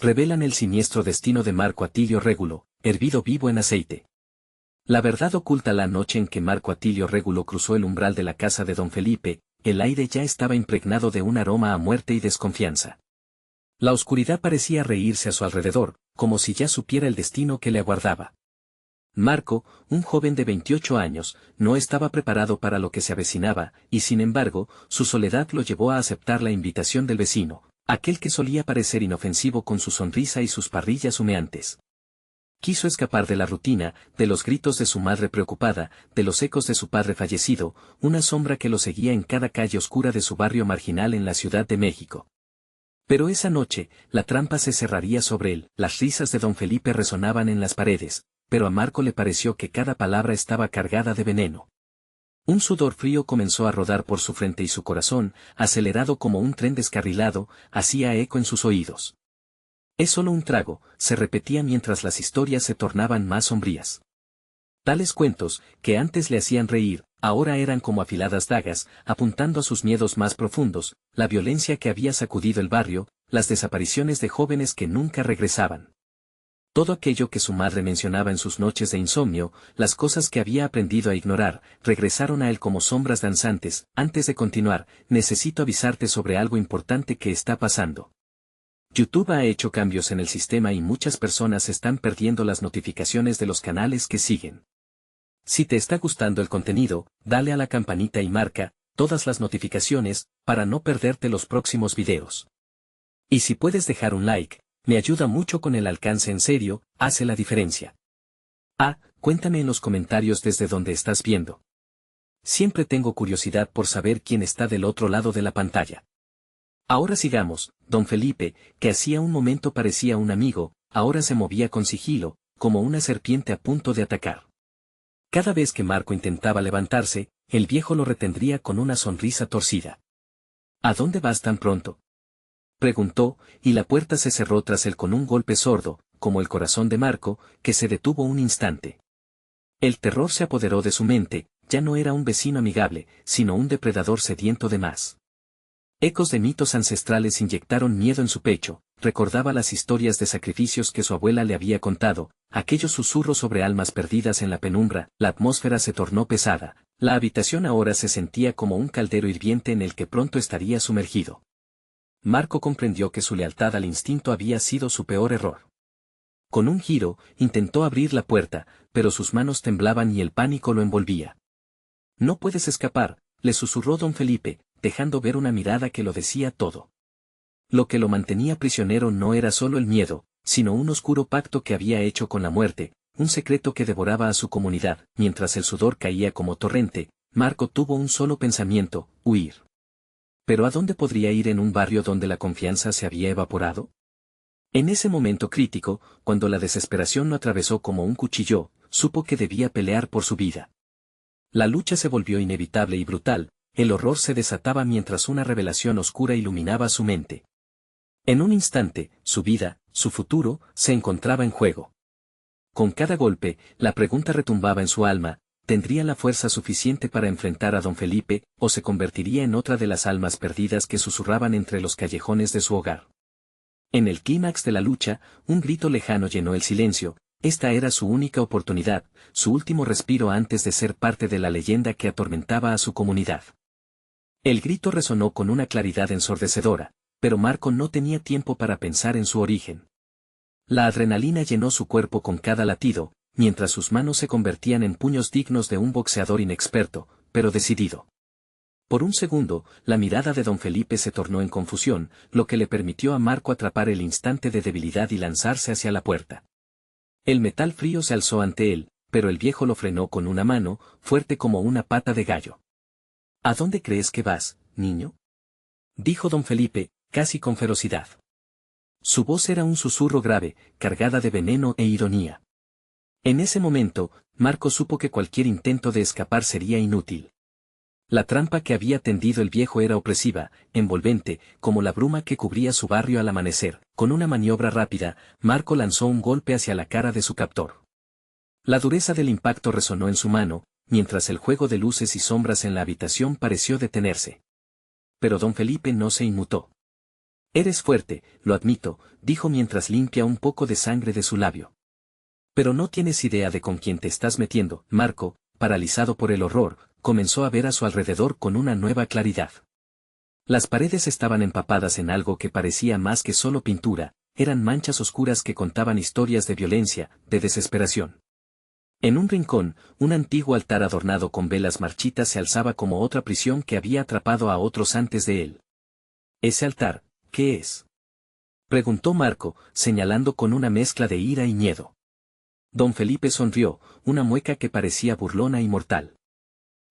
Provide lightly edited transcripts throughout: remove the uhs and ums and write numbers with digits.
revelan el siniestro destino de Marco Atilio Régulo, hervido vivo en aceite. La verdad oculta la noche en que Marco Atilio Régulo cruzó el umbral de la casa de don Felipe, el aire ya estaba impregnado de un aroma a muerte y desconfianza. La oscuridad parecía reírse a su alrededor, como si ya supiera el destino que le aguardaba. Marco, un joven de 28 años, no estaba preparado para lo que se avecinaba, y sin embargo, su soledad lo llevó a aceptar la invitación del vecino, aquel que solía parecer inofensivo con su sonrisa y sus parrillas humeantes. Quiso escapar de la rutina, de los gritos de su madre preocupada, de los ecos de su padre fallecido, una sombra que lo seguía en cada calle oscura de su barrio marginal en la Ciudad de México. Pero esa noche, la trampa se cerraría sobre él, las risas de don Felipe resonaban en las paredes, pero a Marco le pareció que cada palabra estaba cargada de veneno. Un sudor frío comenzó a rodar por su frente y su corazón, acelerado como un tren descarrilado, hacía eco en sus oídos. Es solo un trago, se repetía mientras las historias se tornaban más sombrías. Tales cuentos, que antes le hacían reír, ahora eran como afiladas dagas, apuntando a sus miedos más profundos, la violencia que había sacudido el barrio, las desapariciones de jóvenes que nunca regresaban. Todo aquello que su madre mencionaba en sus noches de insomnio, las cosas que había aprendido a ignorar, regresaron a él como sombras danzantes. Antes de continuar, necesito avisarte sobre algo importante que está pasando. YouTube ha hecho cambios en el sistema y muchas personas están perdiendo las notificaciones de los canales que siguen. Si te está gustando el contenido, dale a la campanita y marca todas las notificaciones para no perderte los próximos videos. Y si puedes dejar un like, me ayuda mucho con el alcance, en serio, hace la diferencia. Cuéntame en los comentarios desde donde estás viendo. Siempre tengo curiosidad por saber quién está del otro lado de la pantalla. Ahora sigamos, don Felipe, que hacía un momento parecía un amigo, ahora se movía con sigilo, como una serpiente a punto de atacar. Cada vez que Marco intentaba levantarse, el viejo lo retendría con una sonrisa torcida. ¿A dónde vas tan pronto?, preguntó, y la puerta se cerró tras él con un golpe sordo, como el corazón de Marco, que se detuvo un instante. El terror se apoderó de su mente, ya no era un vecino amigable, sino un depredador sediento de más. Ecos de mitos ancestrales inyectaron miedo en su pecho, recordaba las historias de sacrificios que su abuela le había contado, aquellos susurros sobre almas perdidas en la penumbra. La atmósfera se tornó pesada, la habitación ahora se sentía como un caldero hirviente en el que pronto estaría sumergido. Marco comprendió que su lealtad al instinto había sido su peor error. Con un giro, intentó abrir la puerta, pero sus manos temblaban y el pánico lo envolvía. «No puedes escapar», le susurró don Felipe, dejando ver una mirada que lo decía todo. Lo que lo mantenía prisionero no era solo el miedo, sino un oscuro pacto que había hecho con la muerte, un secreto que devoraba a su comunidad. Mientras el sudor caía como torrente, Marco tuvo un solo pensamiento: huir. ¿Pero a dónde podría ir en un barrio donde la confianza se había evaporado? En ese momento crítico, cuando la desesperación lo atravesó como un cuchillo, supo que debía pelear por su vida. La lucha se volvió inevitable y brutal, el horror se desataba mientras una revelación oscura iluminaba su mente. En un instante, su vida, su futuro, se encontraba en juego. Con cada golpe, la pregunta retumbaba en su alma: ¿tendría la fuerza suficiente para enfrentar a don Felipe, o se convertiría en otra de las almas perdidas que susurraban entre los callejones de su hogar? En el clímax de la lucha, un grito lejano llenó el silencio. Esta era su única oportunidad, su último respiro antes de ser parte de la leyenda que atormentaba a su comunidad. El grito resonó con una claridad ensordecedora, pero Marco no tenía tiempo para pensar en su origen. La adrenalina llenó su cuerpo con cada latido, mientras sus manos se convertían en puños dignos de un boxeador inexperto, pero decidido. Por un segundo, la mirada de don Felipe se tornó en confusión, lo que le permitió a Marco atrapar el instante de debilidad y lanzarse hacia la puerta. El metal frío se alzó ante él, pero el viejo lo frenó con una mano, fuerte como una pata de gallo. ¿A dónde crees que vas, niño?, dijo don Felipe, casi con ferocidad. Su voz era un susurro grave, cargada de veneno e ironía. En ese momento, Marco supo que cualquier intento de escapar sería inútil. La trampa que había tendido el viejo era opresiva, envolvente, como la bruma que cubría su barrio al amanecer. Con una maniobra rápida, Marco lanzó un golpe hacia la cara de su captor. La dureza del impacto resonó en su mano, mientras el juego de luces y sombras en la habitación pareció detenerse. Pero don Felipe no se inmutó. Eres fuerte, lo admito, dijo mientras limpia un poco de sangre de su labio. Pero no tienes idea de con quién te estás metiendo. Marco, paralizado por el horror, comenzó a ver a su alrededor con una nueva claridad. Las paredes estaban empapadas en algo que parecía más que solo pintura, eran manchas oscuras que contaban historias de violencia, de desesperación. En un rincón, un antiguo altar adornado con velas marchitas se alzaba como otra prisión que había atrapado a otros antes de él. ¿Ese altar, qué es?, preguntó Marco, señalando con una mezcla de ira y miedo. Don Felipe sonrió, una mueca que parecía burlona y mortal.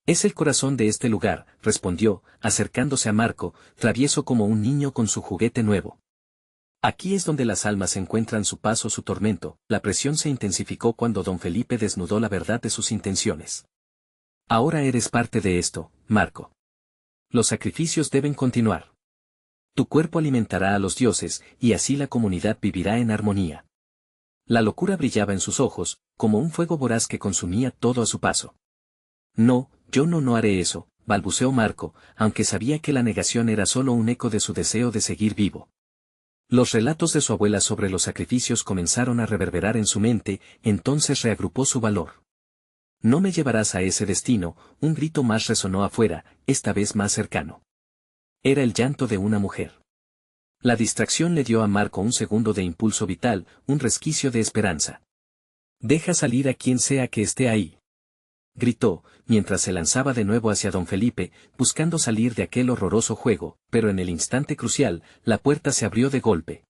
Es el corazón de este lugar, respondió, acercándose a Marco, travieso como un niño con su juguete nuevo. Aquí es donde las almas encuentran su paz o su tormento. La presión se intensificó cuando don Felipe desnudó la verdad de sus intenciones. Ahora eres parte de esto, Marco. Los sacrificios deben continuar. Tu cuerpo alimentará a los dioses, y así la comunidad vivirá en armonía. La locura brillaba en sus ojos, como un fuego voraz que consumía todo a su paso. No, yo no haré eso, balbuceó Marco, aunque sabía que la negación era solo un eco de su deseo de seguir vivo. Los relatos de su abuela sobre los sacrificios comenzaron a reverberar en su mente, entonces reagrupó su valor. No me llevarás a ese destino, un grito más resonó afuera, esta vez más cercano. Era el llanto de una mujer. La distracción le dio a Marco un segundo de impulso vital, un resquicio de esperanza. Deja salir a quien sea que esté ahí, gritó, mientras se lanzaba de nuevo hacia don Felipe, buscando salir de aquel horroroso juego, pero en el instante crucial, la puerta se abrió de golpe.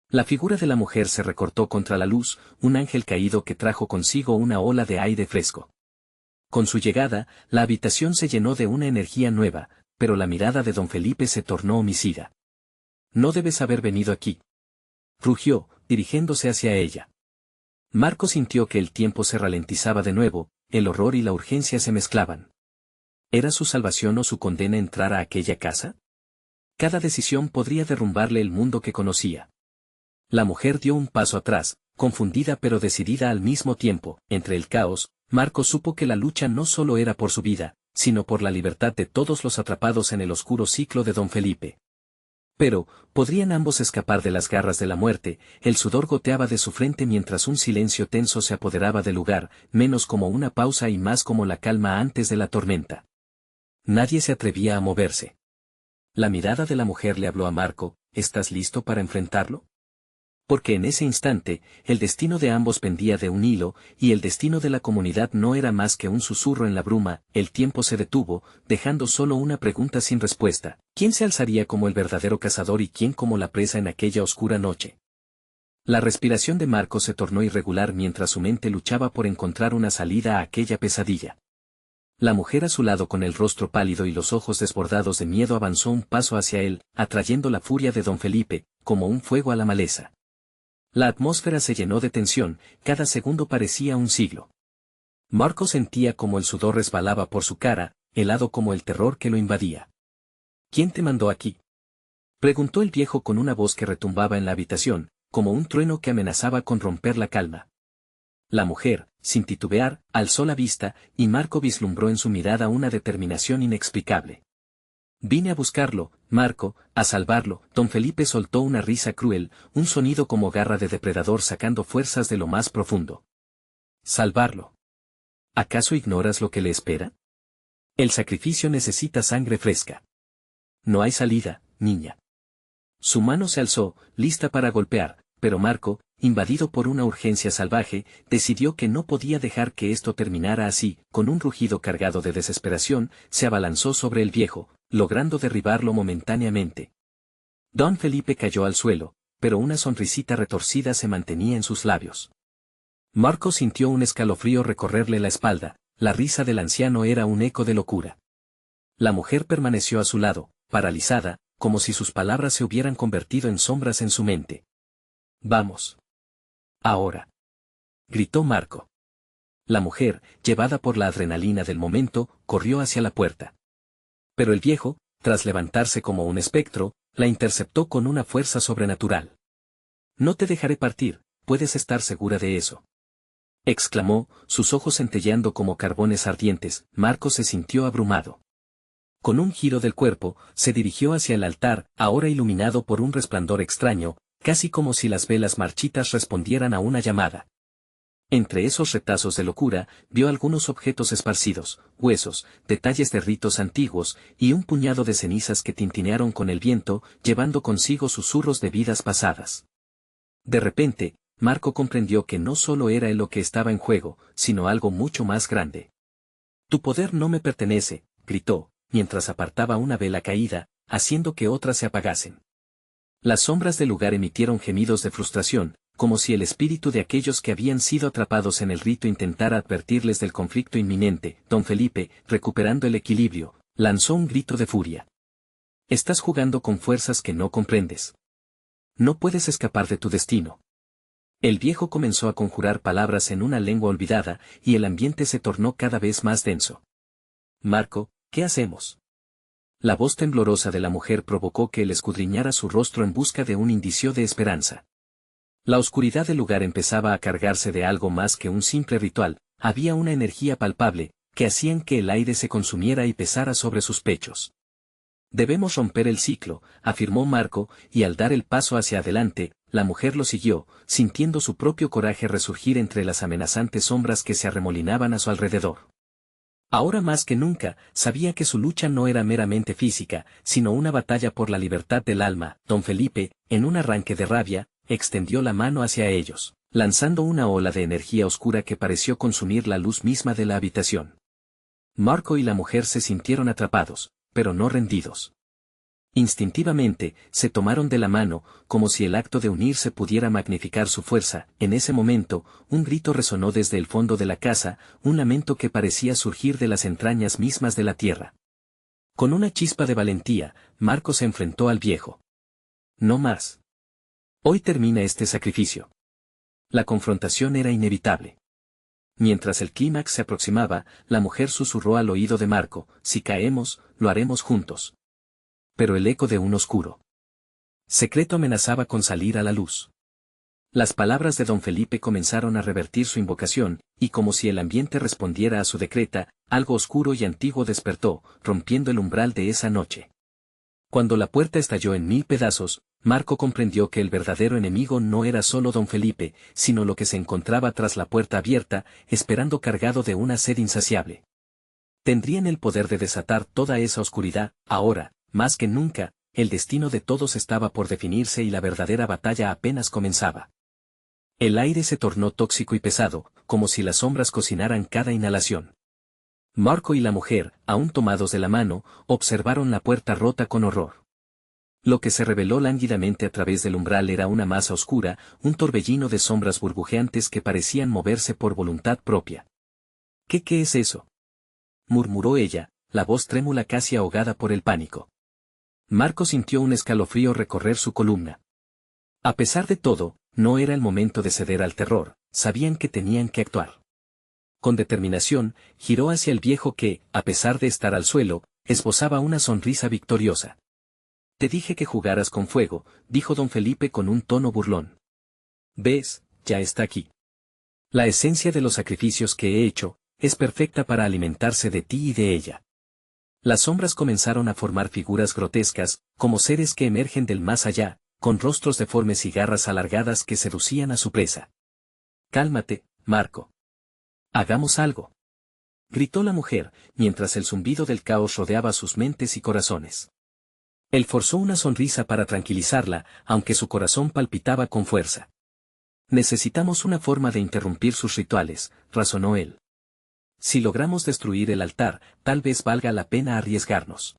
La figura de la mujer se recortó contra la luz, un ángel caído que trajo consigo una ola de aire fresco. Con su llegada, la habitación se llenó de una energía nueva, pero la mirada de don Felipe se tornó homicida. No debes haber venido aquí, rugió, dirigiéndose hacia ella. Marco sintió que el tiempo se ralentizaba de nuevo, el horror y la urgencia se mezclaban. ¿Era su salvación o su condena entrar a aquella casa? Cada decisión podría derrumbarle el mundo que conocía. La mujer dio un paso atrás, confundida pero decidida al mismo tiempo. Entre el caos, Marco supo que la lucha no solo era por su vida, sino por la libertad de todos los atrapados en el oscuro ciclo de don Felipe. Pero, ¿podrían ambos escapar de las garras de la muerte? El sudor goteaba de su frente mientras un silencio tenso se apoderaba del lugar, menos como una pausa y más como la calma antes de la tormenta. Nadie se atrevía a moverse. La mirada de la mujer le habló a Marco, ¿estás listo para enfrentarlo? Porque en ese instante, el destino de ambos pendía de un hilo, y el destino de la comunidad no era más que un susurro en la bruma. El tiempo se detuvo, dejando solo una pregunta sin respuesta: ¿quién se alzaría como el verdadero cazador y quién como la presa en aquella oscura noche? La respiración de Marco se tornó irregular mientras su mente luchaba por encontrar una salida a aquella pesadilla. La mujer a su lado con el rostro pálido y los ojos desbordados de miedo avanzó un paso hacia él, atrayendo la furia de don Felipe, como un fuego a la maleza. La atmósfera se llenó de tensión, cada segundo parecía un siglo. Marco sentía como el sudor resbalaba por su cara, helado como el terror que lo invadía. ¿Quién te mandó aquí?, preguntó el viejo con una voz que retumbaba en la habitación, como un trueno que amenazaba con romper la calma. La mujer, sin titubear, alzó la vista, y Marco vislumbró en su mirada una determinación inexplicable. Vine a buscarlo, Marco, a salvarlo. Don Felipe soltó una risa cruel, un sonido como garra de depredador sacando fuerzas de lo más profundo. ¿Salvarlo? ¿Acaso ignoras lo que le espera? El sacrificio necesita sangre fresca. No hay salida, niña. Su mano se alzó, lista para golpear, pero Marco, invadido por una urgencia salvaje, decidió que no podía dejar que esto terminara así. Con un rugido cargado de desesperación, se abalanzó sobre el viejo, logrando derribarlo momentáneamente. Don Felipe cayó al suelo, pero una sonrisita retorcida se mantenía en sus labios. Marco sintió un escalofrío recorrerle la espalda, la risa del anciano era un eco de locura. La mujer permaneció a su lado, paralizada, como si sus palabras se hubieran convertido en sombras en su mente. «Vamos. Ahora», gritó Marco. La mujer, llevada por la adrenalina del momento, corrió hacia la puerta. Pero el viejo, tras levantarse como un espectro, la interceptó con una fuerza sobrenatural. «No te dejaré partir, puedes estar segura de eso», exclamó, sus ojos centelleando como carbones ardientes. Marco se sintió abrumado. Con un giro del cuerpo, se dirigió hacia el altar, ahora iluminado por un resplandor extraño, casi como si las velas marchitas respondieran a una llamada. Entre esos retazos de locura, vio algunos objetos esparcidos, huesos, detalles de ritos antiguos, y un puñado de cenizas que tintinearon con el viento, llevando consigo susurros de vidas pasadas. De repente, Marco comprendió que no solo era él lo que estaba en juego, sino algo mucho más grande. «Tu poder no me pertenece», gritó, mientras apartaba una vela caída, haciendo que otras se apagasen. Las sombras del lugar emitieron gemidos de frustración, como si el espíritu de aquellos que habían sido atrapados en el rito intentara advertirles del conflicto inminente. Don Felipe, recuperando el equilibrio, lanzó un grito de furia. «Estás jugando con fuerzas que no comprendes. No puedes escapar de tu destino». El viejo comenzó a conjurar palabras en una lengua olvidada, y el ambiente se tornó cada vez más denso. «Marco, ¿qué hacemos?». La voz temblorosa de la mujer provocó que él escudriñara su rostro en busca de un indicio de esperanza. La oscuridad del lugar empezaba a cargarse de algo más que un simple ritual, había una energía palpable, que hacían que el aire se consumiera y pesara sobre sus pechos. «Debemos romper el ciclo», afirmó Marco, y al dar el paso hacia adelante, la mujer lo siguió, sintiendo su propio coraje resurgir entre las amenazantes sombras que se arremolinaban a su alrededor. Ahora más que nunca, sabía que su lucha no era meramente física, sino una batalla por la libertad del alma. Don Felipe, en un arranque de rabia, extendió la mano hacia ellos, lanzando una ola de energía oscura que pareció consumir la luz misma de la habitación. Marco y la mujer se sintieron atrapados, pero no rendidos. Instintivamente, se tomaron de la mano, como si el acto de unirse pudiera magnificar su fuerza. En ese momento, un grito resonó desde el fondo de la casa, un lamento que parecía surgir de las entrañas mismas de la tierra. Con una chispa de valentía, Marco se enfrentó al viejo. «No más. Hoy termina este sacrificio». La confrontación era inevitable. Mientras el clímax se aproximaba, la mujer susurró al oído de Marco: «Si caemos, lo haremos juntos». Pero el eco de un oscuro secreto amenazaba con salir a la luz. Las palabras de don Felipe comenzaron a revertir su invocación, y como si el ambiente respondiera a su decreta, algo oscuro y antiguo despertó, rompiendo el umbral de esa noche. Cuando la puerta estalló en 1000 pedazos, Marco comprendió que el verdadero enemigo no era solo don Felipe, sino lo que se encontraba tras la puerta abierta, esperando cargado de una sed insaciable. Tendrían el poder de desatar toda esa oscuridad. Ahora, más que nunca, el destino de todos estaba por definirse y la verdadera batalla apenas comenzaba. El aire se tornó tóxico y pesado, como si las sombras cocinaran cada inhalación. Marco y la mujer, aún tomados de la mano, observaron la puerta rota con horror. Lo que se reveló lánguidamente a través del umbral era una masa oscura, un torbellino de sombras burbujeantes que parecían moverse por voluntad propia. ¿Qué es eso?», murmuró ella, la voz trémula casi ahogada por el pánico. Marco sintió un escalofrío recorrer su columna. A pesar de todo, no era el momento de ceder al terror, sabían que tenían que actuar. Con determinación, giró hacia el viejo que, a pesar de estar al suelo, esbozaba una sonrisa victoriosa. «Te dije que jugaras con fuego», dijo don Felipe con un tono burlón. «¿Ves? Ya está aquí. La esencia de los sacrificios que he hecho, es perfecta para alimentarse de ti y de ella». Las sombras comenzaron a formar figuras grotescas, como seres que emergen del más allá, con rostros deformes y garras alargadas que seducían a su presa. «Cálmate, Marco. Hagamos algo», gritó la mujer, mientras el zumbido del caos rodeaba sus mentes y corazones. Él forzó una sonrisa para tranquilizarla, aunque su corazón palpitaba con fuerza. «Necesitamos una forma de interrumpir sus rituales», razonó él. «Si logramos destruir el altar, tal vez valga la pena arriesgarnos».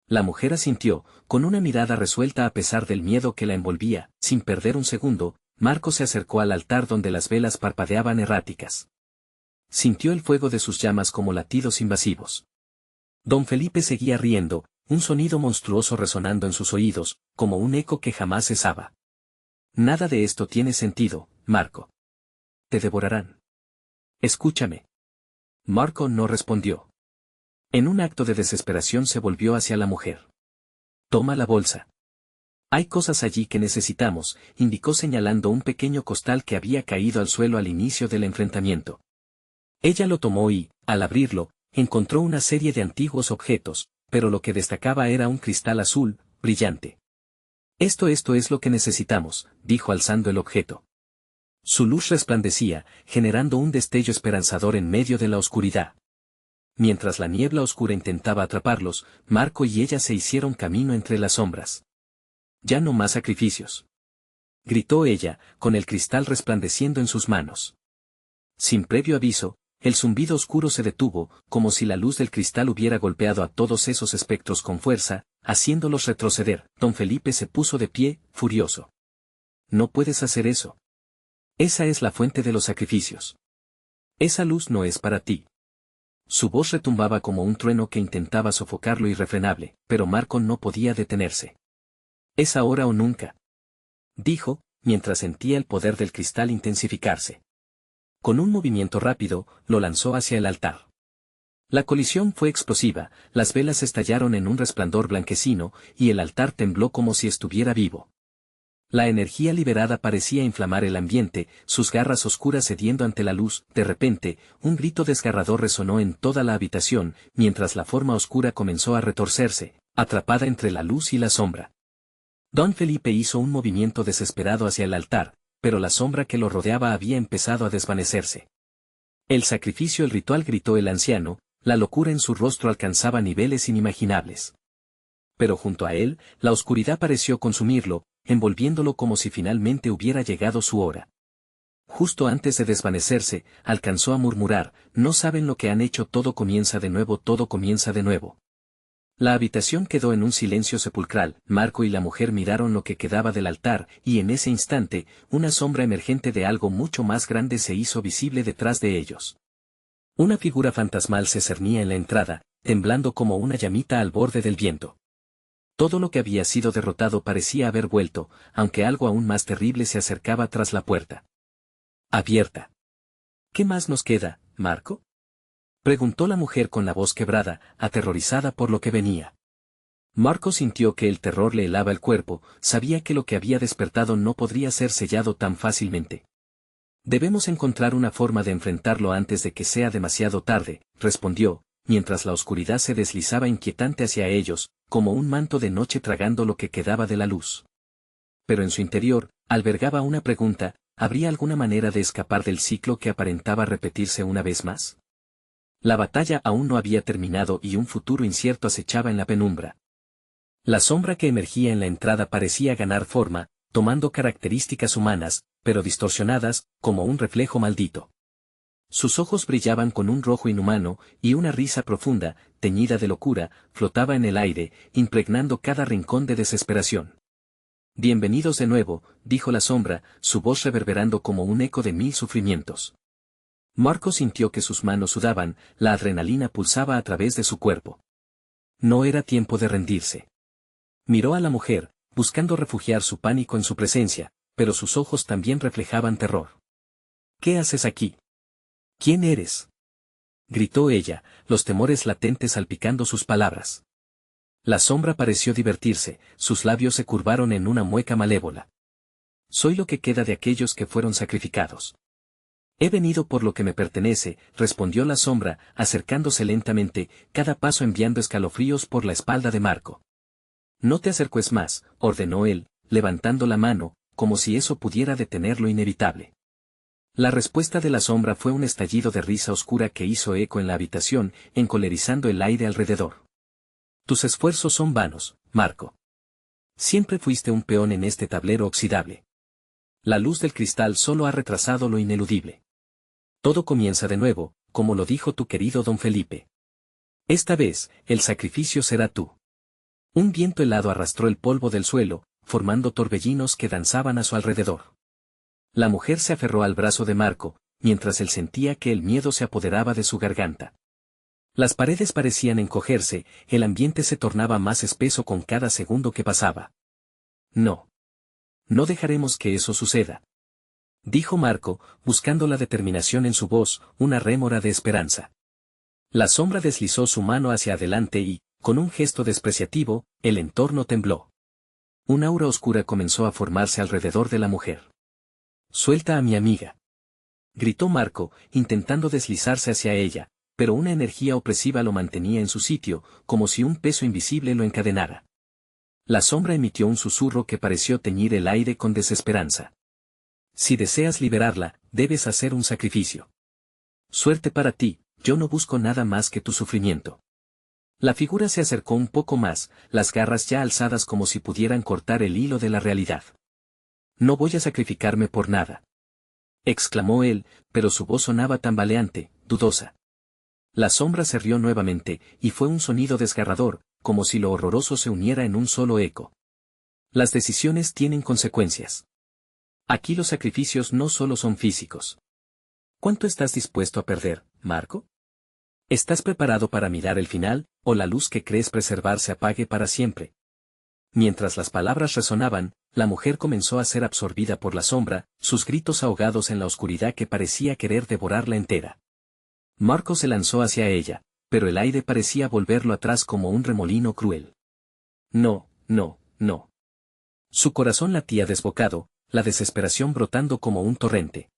La mujer asintió, con una mirada resuelta a pesar del miedo que la envolvía. Sin perder un segundo, Marco se acercó al altar donde las velas parpadeaban erráticas. Sintió el fuego de sus llamas como latidos invasivos. Don Felipe seguía riendo, un sonido monstruoso resonando en sus oídos, como un eco que jamás cesaba. «Nada de esto tiene sentido, Marco. Te devorarán. Escúchame». Marco no respondió. En un acto de desesperación se volvió hacia la mujer. «Toma la bolsa. Hay cosas allí que necesitamos», indicó señalando un pequeño costal que había caído al suelo al inicio del enfrentamiento. Ella lo tomó y, al abrirlo, encontró una serie de antiguos objetos, pero lo que destacaba era un cristal azul, brillante. Esto es lo que necesitamos, dijo alzando el objeto. Su luz resplandecía, generando un destello esperanzador en medio de la oscuridad. Mientras la niebla oscura intentaba atraparlos, Marco y ella se hicieron camino entre las sombras. Ya no más sacrificios, gritó ella, con el cristal resplandeciendo en sus manos. Sin previo aviso, el zumbido oscuro se detuvo, como si la luz del cristal hubiera golpeado a todos esos espectros con fuerza, haciéndolos retroceder. Don Felipe se puso de pie, furioso. No puedes hacer eso. Esa es la fuente de los sacrificios. Esa luz no es para ti. Su voz retumbaba como un trueno que intentaba sofocar lo irrefrenable, pero Marco no podía detenerse. Es ahora o nunca, dijo, mientras sentía el poder del cristal intensificarse. Con un movimiento rápido, lo lanzó hacia el altar. La colisión fue explosiva, las velas estallaron en un resplandor blanquecino, y el altar tembló como si estuviera vivo. La energía liberada parecía inflamar el ambiente, sus garras oscuras cediendo ante la luz. De repente, un grito desgarrador resonó en toda la habitación, mientras la forma oscura comenzó a retorcerse, atrapada entre la luz y la sombra. Don Felipe hizo un movimiento desesperado hacia el altar, pero la sombra que lo rodeaba había empezado a desvanecerse. El sacrificio, el ritual, gritó el anciano, la locura en su rostro alcanzaba niveles inimaginables. Pero junto a él, la oscuridad pareció consumirlo, envolviéndolo como si finalmente hubiera llegado su hora. Justo antes de desvanecerse, alcanzó a murmurar, no saben lo que han hecho, todo comienza de nuevo, todo comienza de nuevo. La habitación quedó en un silencio sepulcral. Marco y la mujer miraron lo que quedaba del altar, y en ese instante, una sombra emergente de algo mucho más grande se hizo visible detrás de ellos. Una figura fantasmal se cernía en la entrada, temblando como una llamita al borde del viento. Todo lo que había sido derrotado parecía haber vuelto, aunque algo aún más terrible se acercaba tras la puerta. Abierta. ¿Qué más nos queda, Marco?, preguntó la mujer con la voz quebrada, aterrorizada por lo que venía. Marco sintió que el terror le helaba el cuerpo, sabía que lo que había despertado no podría ser sellado tan fácilmente. Debemos encontrar una forma de enfrentarlo antes de que sea demasiado tarde, respondió, mientras la oscuridad se deslizaba inquietante hacia ellos, como un manto de noche tragando lo que quedaba de la luz. Pero en su interior, albergaba una pregunta, ¿habría alguna manera de escapar del ciclo que aparentaba repetirse una vez más? La batalla aún no había terminado y un futuro incierto acechaba en la penumbra. La sombra que emergía en la entrada parecía ganar forma, tomando características humanas, pero distorsionadas, como un reflejo maldito. Sus ojos brillaban con un rojo inhumano, y una risa profunda, teñida de locura, flotaba en el aire, impregnando cada rincón de desesperación. Bienvenidos de nuevo, dijo la sombra, su voz reverberando como un eco de 1000 sufrimientos. Marco sintió que sus manos sudaban, la adrenalina pulsaba a través de su cuerpo. No era tiempo de rendirse. Miró a la mujer, buscando refugiar su pánico en su presencia, pero sus ojos también reflejaban terror. ¿Qué haces aquí? ¿Quién eres?, gritó ella, los temores latentes salpicando sus palabras. La sombra pareció divertirse, sus labios se curvaron en una mueca malévola. Soy lo que queda de aquellos que fueron sacrificados. He venido por lo que me pertenece, respondió la sombra, acercándose lentamente, cada paso enviando escalofríos por la espalda de Marco. No te acerques más, ordenó él, levantando la mano, como si eso pudiera detener lo inevitable. La respuesta de la sombra fue un estallido de risa oscura que hizo eco en la habitación, encolerizando el aire alrededor. Tus esfuerzos son vanos, Marco. Siempre fuiste un peón en este tablero oxidable. La luz del cristal solo ha retrasado lo ineludible. Todo comienza de nuevo, como lo dijo tu querido don Felipe. Esta vez, el sacrificio será tú. Un viento helado arrastró el polvo del suelo, formando torbellinos que danzaban a su alrededor. La mujer se aferró al brazo de Marco, mientras él sentía que el miedo se apoderaba de su garganta. Las paredes parecían encogerse, el ambiente se tornaba más espeso con cada segundo que pasaba. No. No dejaremos que eso suceda, dijo Marco, buscando la determinación en su voz, una rémora de esperanza. La sombra deslizó su mano hacia adelante y, con un gesto despreciativo, el entorno tembló. Un aura oscura comenzó a formarse alrededor de la mujer. Suelta a mi amiga, gritó Marco, intentando deslizarse hacia ella, pero una energía opresiva lo mantenía en su sitio, como si un peso invisible lo encadenara. La sombra emitió un susurro que pareció teñir el aire con desesperanza. Si deseas liberarla, debes hacer un sacrificio. Suerte para ti, yo no busco nada más que tu sufrimiento. La figura se acercó un poco más, las garras ya alzadas como si pudieran cortar el hilo de la realidad. No voy a sacrificarme por nada, exclamó él, pero su voz sonaba tambaleante, dudosa. La sombra se rió nuevamente, y fue un sonido desgarrador, como si lo horroroso se uniera en un solo eco. Las decisiones tienen consecuencias. Aquí los sacrificios no solo son físicos. ¿Cuánto estás dispuesto a perder, Marco? ¿Estás preparado para mirar el final, o la luz que crees preservar se apague para siempre? Mientras las palabras resonaban, la mujer comenzó a ser absorbida por la sombra, sus gritos ahogados en la oscuridad que parecía querer devorarla entera. Marco se lanzó hacia ella, pero el aire parecía volverlo atrás como un remolino cruel. No, no, no. Su corazón latía desbocado, la desesperación brotando como un torrente.